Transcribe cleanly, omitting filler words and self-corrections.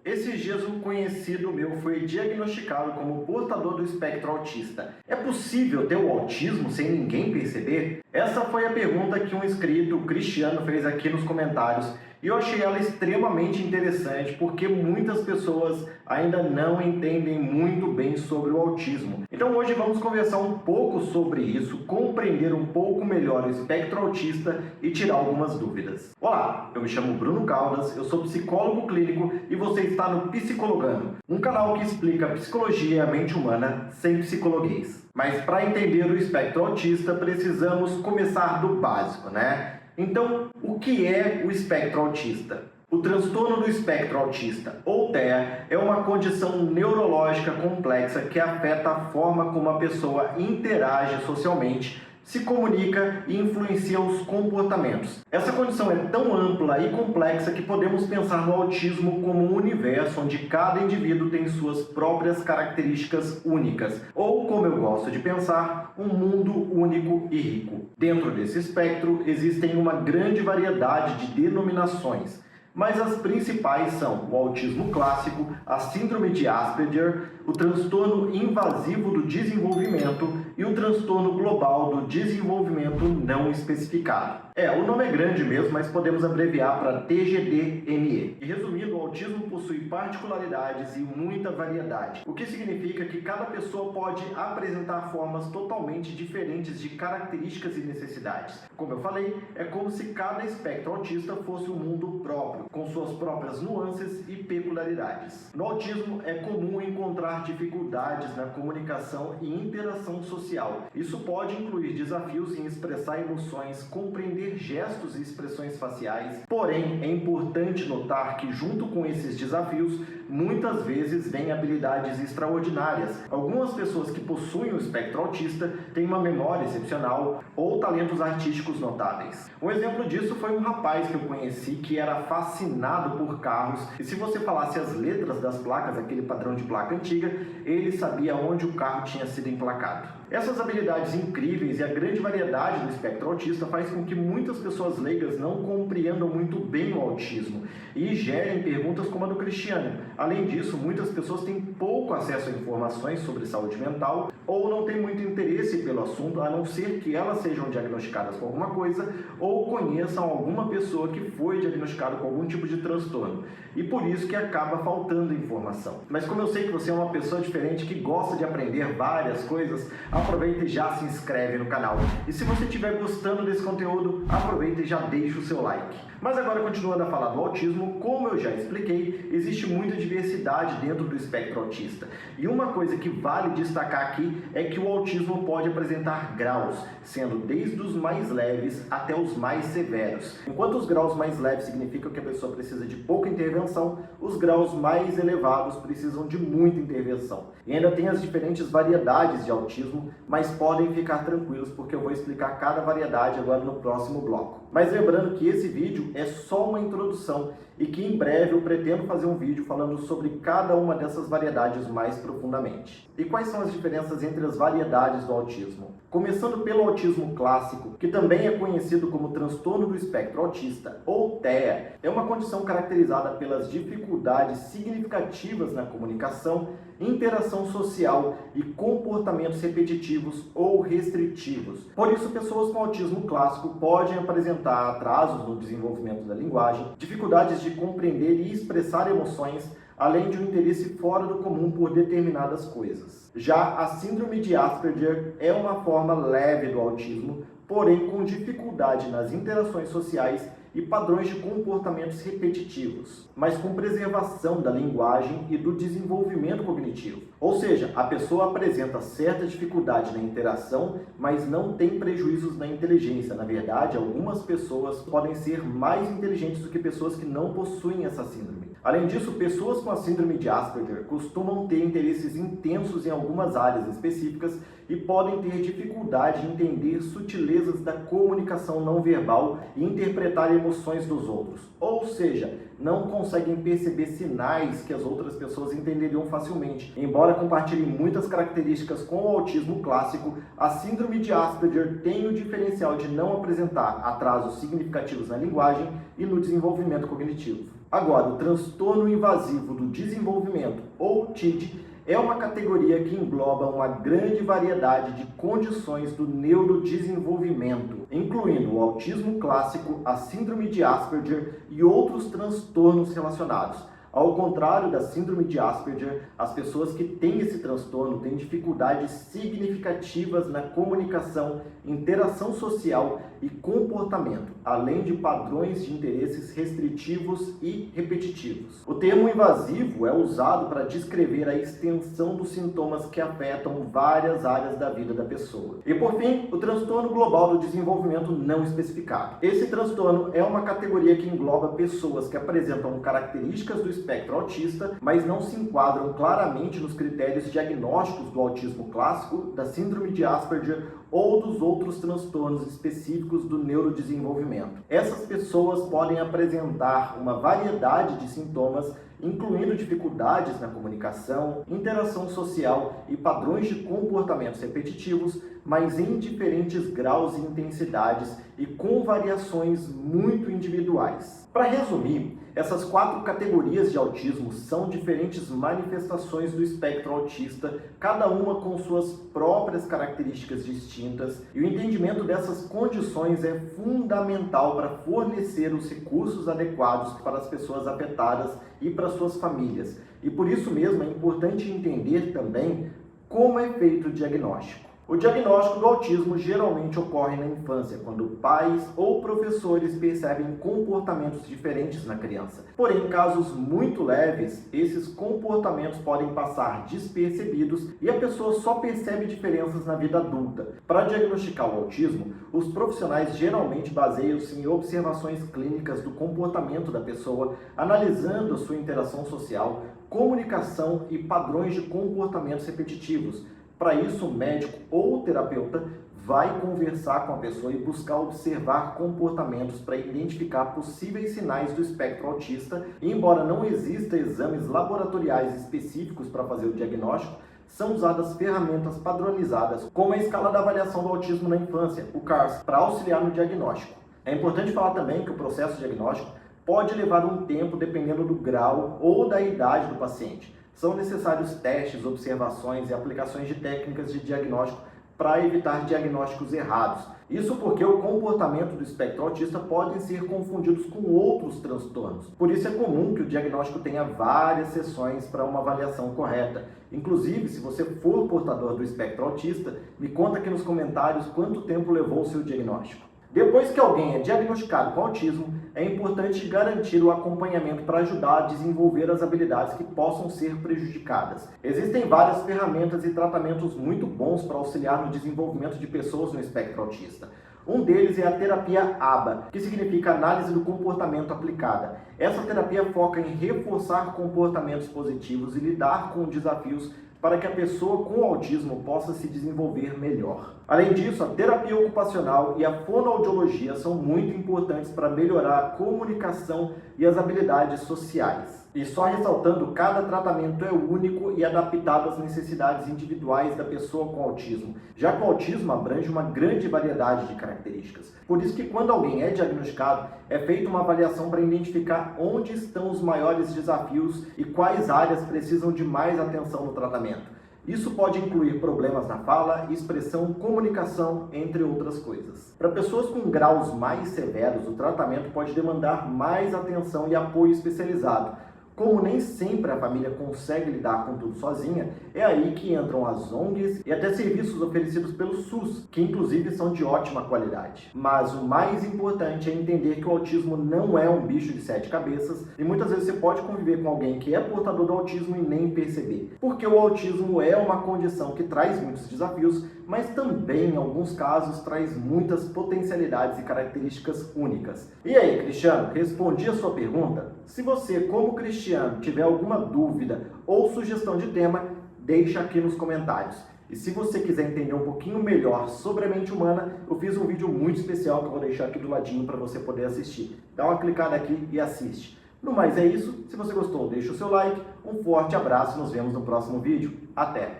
Esses dias um conhecido meu foi diagnosticado como portador do espectro autista. É possível ter o autismo sem ninguém perceber? Essa foi a pergunta que um inscrito, o Cristiano, fez aqui nos comentários e eu achei ela extremamente interessante porque muitas pessoas ainda não entendem muito bem sobre o autismo. Então hoje vamos conversar um pouco sobre isso, compreender um pouco melhor o espectro autista e tirar algumas dúvidas. Olá, eu me chamo Bruno Caldas, eu sou psicólogo clínico e você está no Psicologando, um canal que explica a psicologia e a mente humana sem psicologuês. Mas para entender o espectro autista precisamos começar do básico, né? Então, o que é o espectro autista? O transtorno do espectro autista, ou TEA, é uma condição neurológica complexa que afeta a forma como a pessoa interage socialmente, se comunica e influencia os comportamentos. Essa condição é tão ampla e complexa que podemos pensar no autismo como um universo onde cada indivíduo tem suas próprias características únicas, ou, como eu gosto de pensar, um mundo único e rico. Dentro desse espectro existem uma grande variedade de denominações, mas as principais são o autismo clássico, a síndrome de Asperger, o transtorno invasivo do desenvolvimento e o transtorno global do desenvolvimento não especificado. O nome é grande mesmo, mas podemos abreviar para TGD-ME. E resumindo, o autismo possui particularidades e muita variedade, o que significa que cada pessoa pode apresentar formas totalmente diferentes de características e necessidades. Como eu falei, é como se cada espectro autista fosse um mundo próprio, com suas próprias nuances e peculiaridades. No autismo é comum encontrar dificuldades na comunicação e interação social. Isso pode incluir desafios em expressar emoções, compreender gestos e expressões faciais. Porém, é importante notar que junto com esses desafios, muitas vezes vêm habilidades extraordinárias. Algumas pessoas que possuem o espectro autista têm uma memória excepcional ou talentos artísticos notáveis. Um exemplo disso foi um rapaz que eu conheci que era fascinado por carros e se você falasse as letras das placas, aquele padrão de placa antiga, ele sabia onde o carro tinha sido emplacado. Essas habilidades incríveis e a grande variedade do espectro autista faz com que muitas pessoas leigas não compreendam muito bem o autismo e gerem perguntas como a do Cristiano. Além disso, muitas pessoas têm pouco acesso a informações sobre saúde mental ou não têm muito interesse pelo assunto, a não ser que elas sejam diagnosticadas com alguma coisa ou conheçam alguma pessoa que foi diagnosticada com algum tipo de transtorno. E por isso que acaba faltando informação. Mas como eu sei que você é uma pessoa diferente que gosta de aprender várias coisas, aproveita e já se inscreve no canal. E se você estiver gostando desse conteúdo, aproveita e já deixa o seu like. Mas agora, continuando a falar do autismo, como eu já expliquei, existe muita diversidade dentro do espectro autista. E uma coisa que vale destacar aqui é que o autismo pode apresentar graus, sendo desde os mais leves até os mais severos. Enquanto os graus mais leves significam que a pessoa precisa de pouca intervenção, os graus mais elevados precisam de muita intervenção. E ainda tem as diferentes variedades de autismo, mas podem ficar tranquilos porque eu vou explicar cada variedade agora no próximo bloco. Mas lembrando que esse vídeo é só uma introdução e que em breve eu pretendo fazer um vídeo falando sobre cada uma dessas variedades mais profundamente. E quais são as diferenças entre as variedades do autismo? Começando pelo autismo clássico, que também é conhecido como transtorno do espectro autista, ou TEA, é uma condição caracterizada pelas dificuldades significativas na comunicação, interação social e comportamentos repetitivos ou restritivos. Por isso, pessoas com autismo clássico podem apresentar atrasos no desenvolvimento da linguagem, dificuldades de compreender e expressar emoções, além de um interesse fora do comum por determinadas coisas. Já a síndrome de Asperger é uma forma leve do autismo, porém com dificuldade nas interações sociais e padrões de comportamentos repetitivos, mas com preservação da linguagem e do desenvolvimento cognitivo. Ou seja, a pessoa apresenta certa dificuldade na interação, mas não tem prejuízos na inteligência. Na verdade, algumas pessoas podem ser mais inteligentes do que pessoas que não possuem essa síndrome. Além disso, pessoas com a síndrome de Asperger costumam ter interesses intensos em algumas áreas específicas e podem ter dificuldade em entender sutilezas da comunicação não verbal e interpretar emoções dos outros. Ou seja, não conseguem perceber sinais que as outras pessoas entenderiam facilmente. Embora compartilhem muitas características com o autismo clássico, a síndrome de Asperger tem o diferencial de não apresentar atrasos significativos na linguagem e no desenvolvimento cognitivo. Agora, o transtorno invasivo do desenvolvimento, ou TID, é uma categoria que engloba uma grande variedade de condições do neurodesenvolvimento, incluindo o autismo clássico, a síndrome de Asperger e outros transtornos relacionados. Ao contrário da síndrome de Asperger, as pessoas que têm esse transtorno têm dificuldades significativas na comunicação, interação social e comportamento, além de padrões de interesses restritivos e repetitivos. O termo invasivo é usado para descrever a extensão dos sintomas que afetam várias áreas da vida da pessoa. E por fim, o transtorno global do desenvolvimento não especificado. Esse transtorno é uma categoria que engloba pessoas que apresentam características do espectro autista, mas não se enquadram claramente nos critérios diagnósticos do autismo clássico, da síndrome de Asperger ou dos outros transtornos específicos do neurodesenvolvimento. Essas pessoas podem apresentar uma variedade de sintomas, incluindo dificuldades na comunicação, interação social e padrões de comportamentos repetitivos, mas em diferentes graus e intensidades e com variações muito individuais. Para resumir, essas 4 categorias de autismo são diferentes manifestações do espectro autista, cada uma com suas próprias características distintas, e o entendimento dessas condições é fundamental para fornecer os recursos adequados para as pessoas afetadas e para suas famílias. E por isso mesmo é importante entender também como é feito o diagnóstico. O diagnóstico do autismo geralmente ocorre na infância, quando pais ou professores percebem comportamentos diferentes na criança. Porém, em casos muito leves, esses comportamentos podem passar despercebidos e a pessoa só percebe diferenças na vida adulta. Para diagnosticar o autismo, os profissionais geralmente baseiam-se em observações clínicas do comportamento da pessoa, analisando a sua interação social, comunicação e padrões de comportamentos repetitivos. Para isso, o médico ou o terapeuta vai conversar com a pessoa e buscar observar comportamentos para identificar possíveis sinais do espectro autista. E, embora não exista exames laboratoriais específicos para fazer o diagnóstico, são usadas ferramentas padronizadas, como a escala da avaliação do autismo na infância, o CARS, para auxiliar no diagnóstico. É importante falar também que o processo diagnóstico pode levar um tempo dependendo do grau ou da idade do paciente. São necessários testes, observações e aplicações de técnicas de diagnóstico para evitar diagnósticos errados. Isso porque o comportamento do espectro autista podem ser confundidos com outros transtornos. Por isso é comum que o diagnóstico tenha várias sessões para uma avaliação correta. Inclusive, se você for portador do espectro autista, me conta aqui nos comentários quanto tempo levou o seu diagnóstico. Depois que alguém é diagnosticado com autismo, é importante garantir o acompanhamento para ajudar a desenvolver as habilidades que possam ser prejudicadas. Existem várias ferramentas e tratamentos muito bons para auxiliar no desenvolvimento de pessoas no espectro autista. Um deles é a terapia ABA, que significa Análise do Comportamento Aplicada. Essa terapia foca em reforçar comportamentos positivos e lidar com desafios para que a pessoa com autismo possa se desenvolver melhor. Além disso, a terapia ocupacional e a fonoaudiologia são muito importantes para melhorar a comunicação e as habilidades sociais. E só ressaltando, cada tratamento é único e adaptado às necessidades individuais da pessoa com autismo, já que o autismo abrange uma grande variedade de características. Por isso que quando alguém é diagnosticado, é feita uma avaliação para identificar onde estão os maiores desafios e quais áreas precisam de mais atenção no tratamento. Isso pode incluir problemas na fala, expressão, comunicação, entre outras coisas. Para pessoas com graus mais severos, o tratamento pode demandar mais atenção e apoio especializado. Como nem sempre a família consegue lidar com tudo sozinha, é aí que entram as ONGs e até serviços oferecidos pelo SUS, que inclusive são de ótima qualidade. Mas o mais importante é entender que o autismo não é um bicho de 7 cabeças e muitas vezes você pode conviver com alguém que é portador do autismo e nem perceber. Porque o autismo é uma condição que traz muitos desafios, mas também, em alguns casos, traz muitas potencialidades e características únicas. E aí, Cristiano, respondi a sua pergunta? Se você, como Cristiano, tiver alguma dúvida ou sugestão de tema, deixa aqui nos comentários. E se você quiser entender um pouquinho melhor sobre a mente humana, eu fiz um vídeo muito especial que eu vou deixar aqui do ladinho para você poder assistir. Dá uma clicada aqui e assiste. No mais é isso. Se você gostou, deixa o seu like. Um forte abraço e nos vemos no próximo vídeo. Até!